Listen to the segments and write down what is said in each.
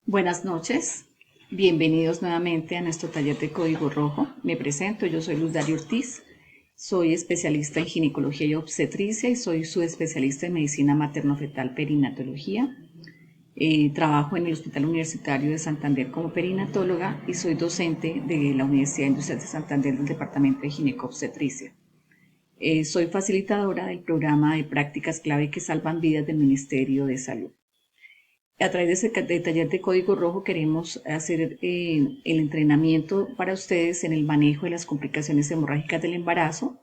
Buenas noches, bienvenidos nuevamente a nuestro taller de Código Rojo. Me presento, yo soy Luz Dario Ortiz, soy especialista en ginecología y obstetricia y soy subespecialista en medicina materno-fetal perinatología. Trabajo en el Hospital Universitario de Santander como perinatóloga y soy docente de la Universidad Industrial de Santander del Departamento de Gineco-Obstetricia. Soy facilitadora del programa de prácticas clave que salvan vidas del Ministerio de Salud. A través de este taller de Código Rojo queremos hacer el entrenamiento para ustedes en el manejo de las complicaciones hemorrágicas del embarazo.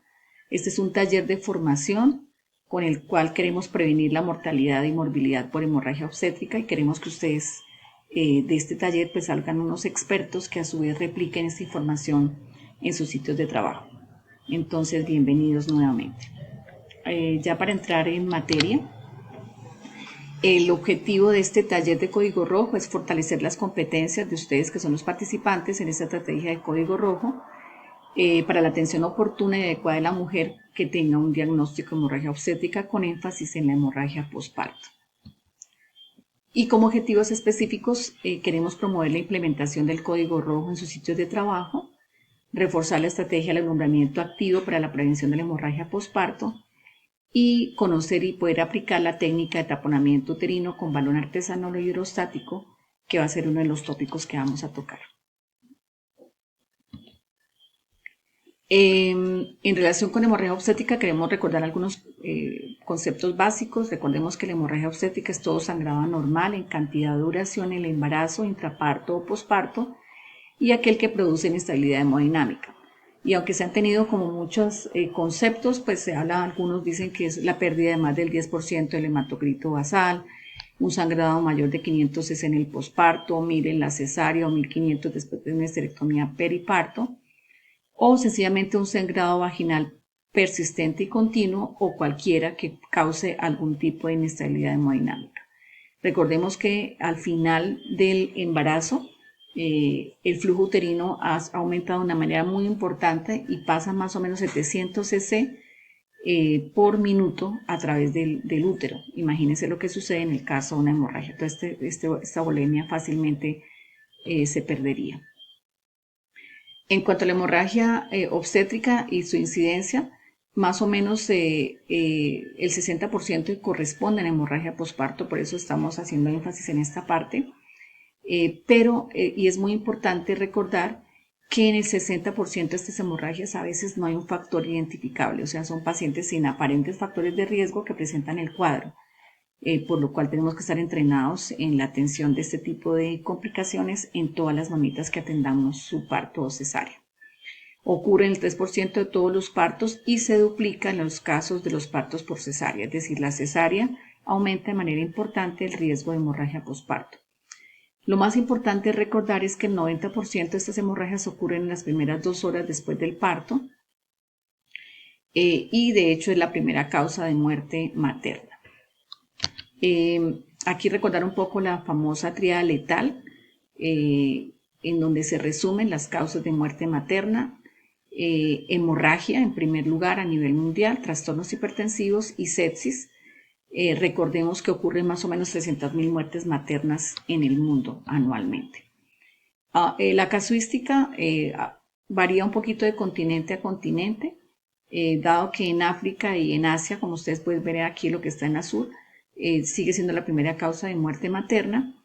Este es un taller de formación con el cual queremos prevenir la mortalidad y morbilidad por hemorragia obstétrica y queremos que ustedes de este taller pues salgan unos expertos que a su vez repliquen esta información en sus sitios de trabajo. Entonces, bienvenidos nuevamente. Ya para entrar en materia, el objetivo de este taller de Código Rojo es fortalecer las competencias de ustedes que son los participantes en esta estrategia de Código Rojo para la atención oportuna y adecuada de la mujer que tenga un diagnóstico de hemorragia obstétrica con énfasis en la hemorragia posparto. Y como objetivos específicos queremos promover la implementación del Código Rojo en sus sitios de trabajo, reforzar la estrategia del alumbramiento activo para la prevención de la hemorragia posparto, y conocer y poder aplicar la técnica de taponamiento uterino con balón artesanal o hidrostático, que va a ser uno de los tópicos que vamos a tocar. En relación con hemorragia obstétrica queremos recordar algunos conceptos básicos. Recordemos que la hemorragia obstétrica es todo sangrado anormal en cantidad, duración, el embarazo, intraparto o posparto y aquel que produce inestabilidad hemodinámica. Y aunque se han tenido como muchos conceptos, pues se habla, algunos dicen que es la pérdida de más del 10% del hematocrito basal, un sangrado mayor de 500 cc en el posparto, 1000 en la cesárea o 1500 después de una esterectomía periparto, o sencillamente un sangrado vaginal persistente y continuo o cualquiera que cause algún tipo de inestabilidad hemodinámica. Recordemos que al final del embarazo el flujo uterino ha aumentado de una manera muy importante y pasa más o menos 700 cc por minuto a través del útero. Imagínense lo que sucede en el caso de una hemorragia. Entonces esta volemia fácilmente se perdería. En cuanto a la hemorragia obstétrica y su incidencia, más o menos el 60% corresponde a la hemorragia posparto, por eso estamos haciendo énfasis en esta parte. Y es muy importante recordar que en el 60% de estas hemorragias a veces no hay un factor identificable, o sea, son pacientes sin aparentes factores de riesgo que presentan el cuadro, por lo cual tenemos que estar entrenados en la atención de este tipo de complicaciones en todas las mamitas que atendamos su parto o cesárea. Ocurre en el 3% de todos los partos y se duplica en los casos de los partos por cesárea, es decir, la cesárea aumenta de manera importante el riesgo de hemorragia posparto. Lo más importante recordar es que el 90% de estas hemorragias ocurren en las primeras 2 horas después del parto y de hecho es la primera causa de muerte materna. Aquí recordar un poco la famosa tríada letal en donde se resumen las causas de muerte materna, hemorragia en primer lugar a nivel mundial, trastornos hipertensivos y sepsis. Recordemos que ocurren más o menos 300.000 muertes maternas en el mundo anualmente. La casuística varía un poquito de continente a continente, dado que en África y en Asia, como ustedes pueden ver aquí lo que está en azul, sigue siendo la primera causa de muerte materna.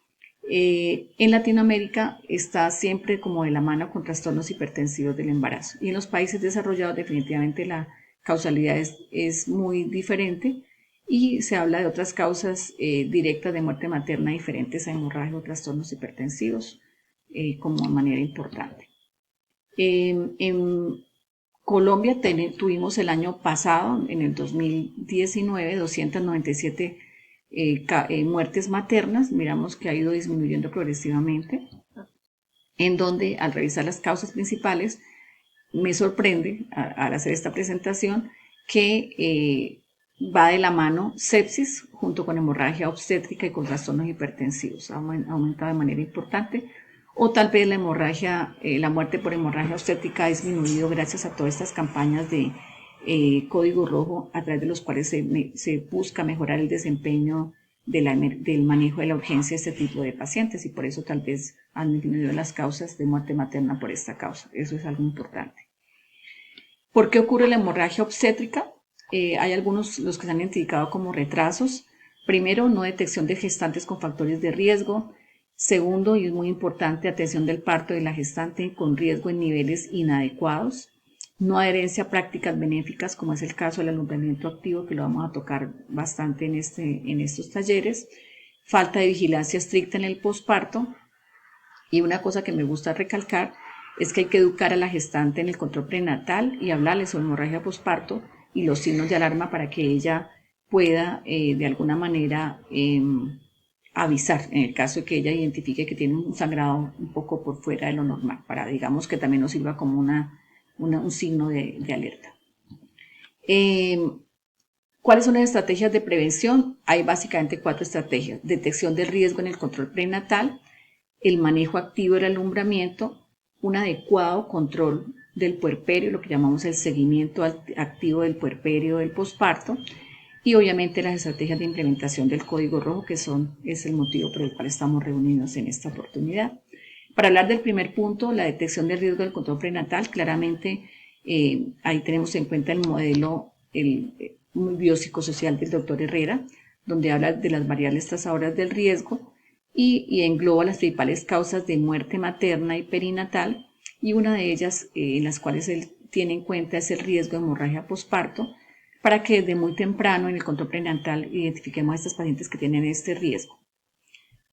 En Latinoamérica está siempre como de la mano con trastornos hipertensivos del embarazo. Y en los países desarrollados definitivamente la causalidad es muy diferente. Y se habla de otras causas directas de muerte materna diferentes a hemorragia o trastornos hipertensivos como de manera importante. En Colombia tuvimos el año pasado, en el 2019, 297 muertes maternas. Miramos que ha ido disminuyendo progresivamente, en donde al revisar las causas principales me sorprende al hacer esta presentación que va de la mano sepsis junto con hemorragia obstétrica y con trastornos hipertensivos. Ha aumentado de manera importante. O tal vez la hemorragia, la muerte por hemorragia obstétrica ha disminuido gracias a todas estas campañas de Código Rojo a través de los cuales se busca mejorar el desempeño del manejo de la urgencia de este tipo de pacientes y por eso tal vez han disminuido las causas de muerte materna por esta causa. Eso es algo importante. ¿Por qué ocurre la hemorragia obstétrica? Hay algunos, los que se han identificado como retrasos. Primero, no detección de gestantes con factores de riesgo. Segundo, y es muy importante, atención del parto de la gestante con riesgo en niveles inadecuados. No adherencia a prácticas benéficas, como es el caso del alumbramiento activo, que lo vamos a tocar bastante en estos talleres. Falta de vigilancia estricta en el posparto. Y una cosa que me gusta recalcar es que hay que educar a la gestante en el control prenatal y hablarle sobre hemorragia posparto y los signos de alarma para que ella pueda de alguna manera avisar en el caso de que ella identifique que tiene un sangrado un poco por fuera de lo normal, para digamos que también nos sirva como un signo de alerta. ¿Cuáles son las estrategias de prevención? Hay básicamente 4 estrategias. Detección del riesgo en el control prenatal, el manejo activo del alumbramiento, un adecuado control del puerperio, lo que llamamos el seguimiento activo del puerperio del posparto, y obviamente las estrategias de implementación del código rojo, que es el motivo por el cual estamos reunidos en esta oportunidad. Para hablar del primer punto, la detección del riesgo del control prenatal, claramente ahí tenemos en cuenta el modelo biopsicosocial del doctor Herrera, donde habla de las variables trazadoras del riesgo y engloba las principales causas de muerte materna y perinatal, y una de ellas en las cuales él tiene en cuenta es el riesgo de hemorragia posparto, para que desde muy temprano en el control prenatal identifiquemos a estas pacientes que tienen este riesgo.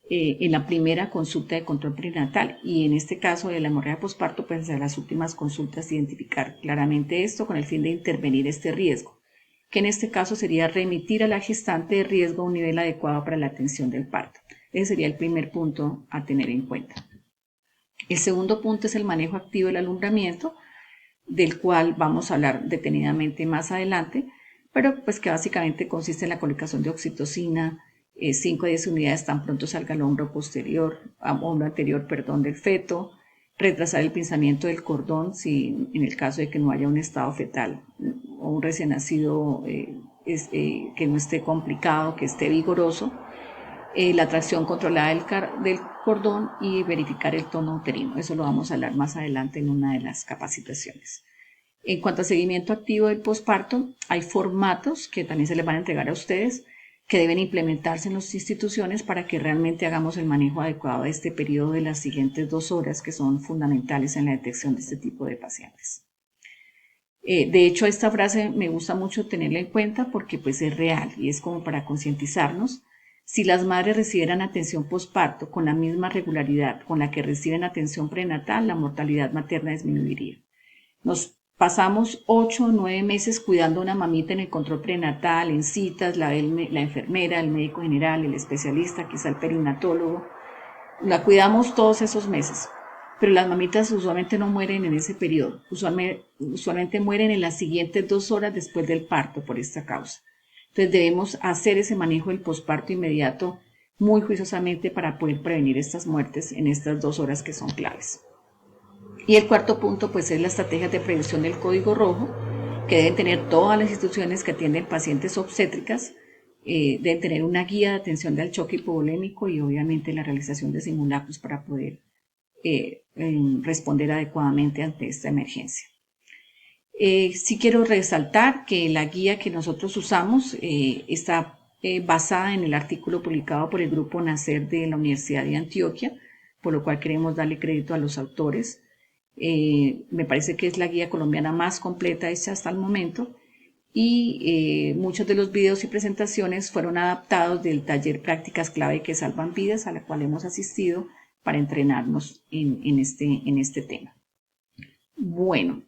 En la primera consulta de control prenatal y en este caso de la hemorragia posparto, pues en las últimas consultas identificar claramente esto con el fin de intervenir este riesgo, que en este caso sería remitir a la gestante de riesgo a un nivel adecuado para la atención del parto. Ese sería el primer punto a tener en cuenta. El segundo punto es el manejo activo del alumbramiento, del cual vamos a hablar detenidamente más adelante, pero pues que básicamente consiste en la colocación de oxitocina, 5 a 10 unidades tan pronto salga el hombro anterior del feto, retrasar el pinzamiento del cordón si en el caso de que no haya un estado fetal o un recién nacido que no esté complicado, que esté vigoroso, la tracción controlada del cordón y verificar el tono uterino. Eso lo vamos a hablar más adelante en una de las capacitaciones. En cuanto a seguimiento activo del posparto, hay formatos que también se les van a entregar a ustedes que deben implementarse en las instituciones para que realmente hagamos el manejo adecuado de este periodo de las siguientes 2 horas que son fundamentales en la detección de este tipo de pacientes. De hecho, esta frase me gusta mucho tenerla en cuenta porque pues es real y es como para concientizarnos. Si las madres recibieran atención posparto con la misma regularidad con la que reciben atención prenatal, la mortalidad materna disminuiría. Nos pasamos 8 o 9 meses cuidando a una mamita en el control prenatal, en citas, la enfermera, el médico general, el especialista, quizá el perinatólogo. La cuidamos todos esos meses, pero las mamitas usualmente no mueren en ese periodo. Usualmente mueren en las siguientes 2 horas después del parto por esta causa. Entonces debemos hacer ese manejo del posparto inmediato muy juiciosamente para poder prevenir estas muertes en estas 2 horas que son claves. Y el cuarto punto pues es la estrategia de prevención del código rojo que deben tener todas las instituciones que atienden pacientes obstétricas, deben tener una guía de atención del choque hipovolémico y obviamente la realización de simulacros para poder responder adecuadamente ante esta emergencia. Sí quiero resaltar que la guía que nosotros usamos está basada en el artículo publicado por el Grupo Nacer de la Universidad de Antioquia, por lo cual queremos darle crédito a los autores. Me parece que es la guía colombiana más completa hecha hasta el momento y muchos de los videos y presentaciones fueron adaptados del taller Prácticas Clave que Salvan Vidas, a la cual hemos asistido para entrenarnos en este tema. Bueno,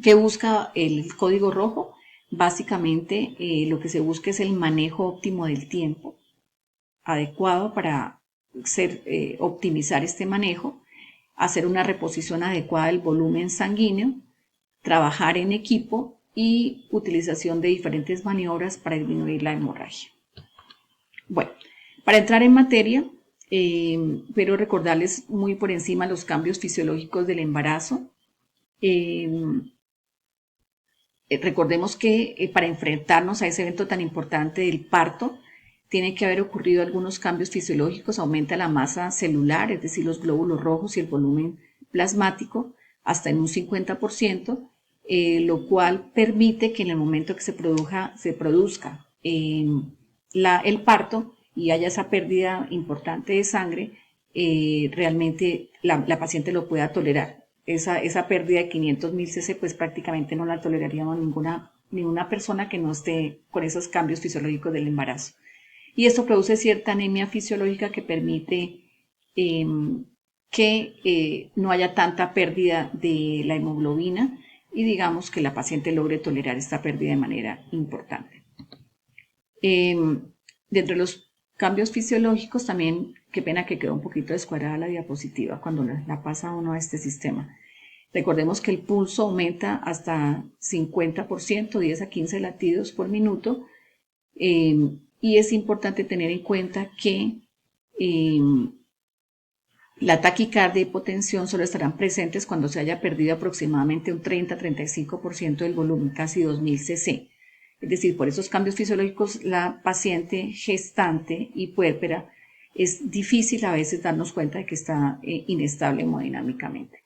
¿qué busca el código rojo? Básicamente lo que se busca es el manejo óptimo del tiempo, adecuado para optimizar este manejo, hacer una reposición adecuada del volumen sanguíneo, trabajar en equipo y utilización de diferentes maniobras para disminuir la hemorragia. Bueno, para entrar en materia, pero recordarles muy por encima los cambios fisiológicos del embarazo. Recordemos que para enfrentarnos a ese evento tan importante del parto, tiene que haber ocurrido algunos cambios fisiológicos, aumenta la masa celular, es decir, los glóbulos rojos y el volumen plasmático, hasta en un 50%, lo cual permite que en el momento que se produzca el parto y haya esa pérdida importante de sangre, realmente la paciente lo pueda tolerar. Esa pérdida de 500.000 cc pues prácticamente no la toleraríamos ninguna persona que no esté con esos cambios fisiológicos del embarazo. Y esto produce cierta anemia fisiológica que permite que no haya tanta pérdida de la hemoglobina y digamos que la paciente logre tolerar esta pérdida de manera importante. Dentro de los cambios fisiológicos también, qué pena que quedó un poquito descuadrada la diapositiva cuando la pasa uno a este sistema. Recordemos que el pulso aumenta hasta 50%, 10 a 15 latidos por minuto, y es importante tener en cuenta que la taquicardia y hipotensión solo estarán presentes cuando se haya perdido aproximadamente un 30-35% del volumen, casi 2.000 cc. Es decir, por esos cambios fisiológicos, la paciente gestante y puérpera es difícil a veces darnos cuenta de que está inestable hemodinámicamente.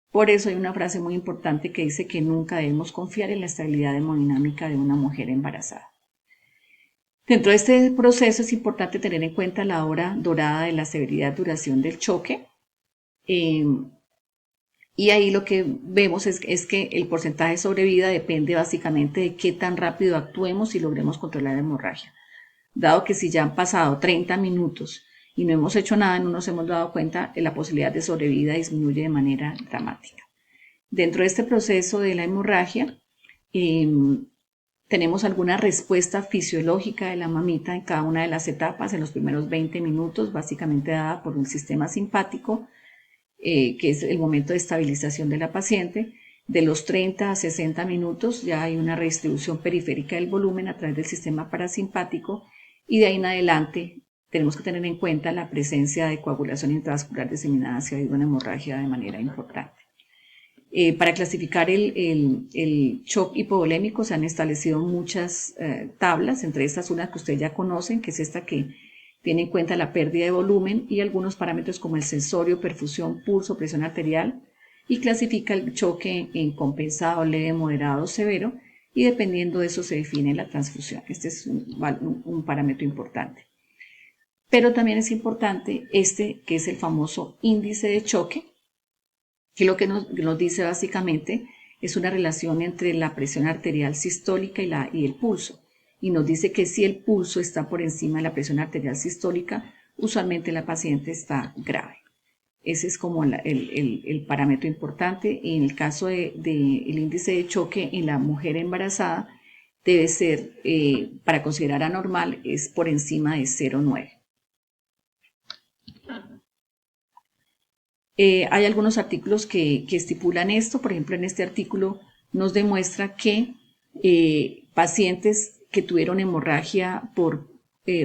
Por eso hay una frase muy importante que dice que nunca debemos confiar en la estabilidad hemodinámica de una mujer embarazada. Dentro de este proceso es importante tener en cuenta la hora dorada de la severidad duración del choque. Y ahí lo que vemos es que el porcentaje de sobrevida depende básicamente de qué tan rápido actuemos y logremos controlar la hemorragia. Dado que si ya han pasado 30 minutos y no hemos hecho nada, no nos hemos dado cuenta, la posibilidad de sobrevida disminuye de manera dramática. Dentro de este proceso de la hemorragia, tenemos alguna respuesta fisiológica de la mamita en cada una de las etapas, en los primeros 20 minutos, básicamente dada por un sistema simpático, que es el momento de estabilización de la paciente. De los 30 a 60 minutos ya hay una redistribución periférica del volumen a través del sistema parasimpático, y de ahí en adelante tenemos que tener en cuenta la presencia de coagulación intravascular diseminada si ha habido una hemorragia de manera importante. Para clasificar el shock hipovolémico se han establecido muchas tablas, entre estas una que ustedes ya conocen, que es esta que tiene en cuenta la pérdida de volumen y algunos parámetros como el sensorio, perfusión, pulso, presión arterial, y clasifica el choque en compensado, leve, moderado, severo, y dependiendo de eso se define la transfusión. Este es un parámetro importante. Pero también es importante que es el famoso índice de choque, que lo que nos dice básicamente es una relación entre la presión arterial sistólica y el pulso. Y nos dice que si el pulso está por encima de la presión arterial sistólica, usualmente la paciente está grave. Ese es como el parámetro importante. En el caso del índice de choque en la mujer embarazada, debe ser, para considerar anormal, es por encima de 0,9. Hay algunos artículos que estipulan esto. Por ejemplo, en este artículo nos demuestra que pacientes que tuvieron hemorragia por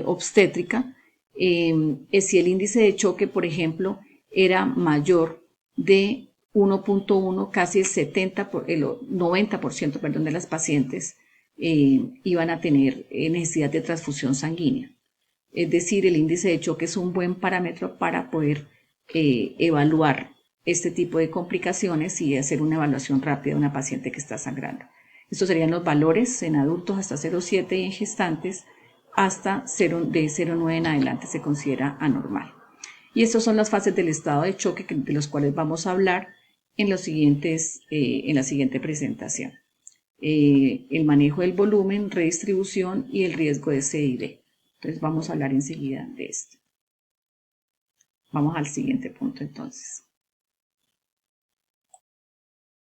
obstétrica, si el índice de choque, por ejemplo, era mayor de 1.1, casi el 90% de las pacientes iban a tener necesidad de transfusión sanguínea. Es decir, el índice de choque es un buen parámetro para poder evaluar este tipo de complicaciones y hacer una evaluación rápida de una paciente que está sangrando. Estos serían los valores en adultos hasta 0,7 y en gestantes hasta de 0,9 en adelante se considera anormal. Y estas son las fases del estado de choque de los cuales vamos a hablar en la siguiente presentación. El manejo del volumen, redistribución y el riesgo de CID. Entonces vamos a hablar enseguida de esto. Vamos al siguiente punto entonces.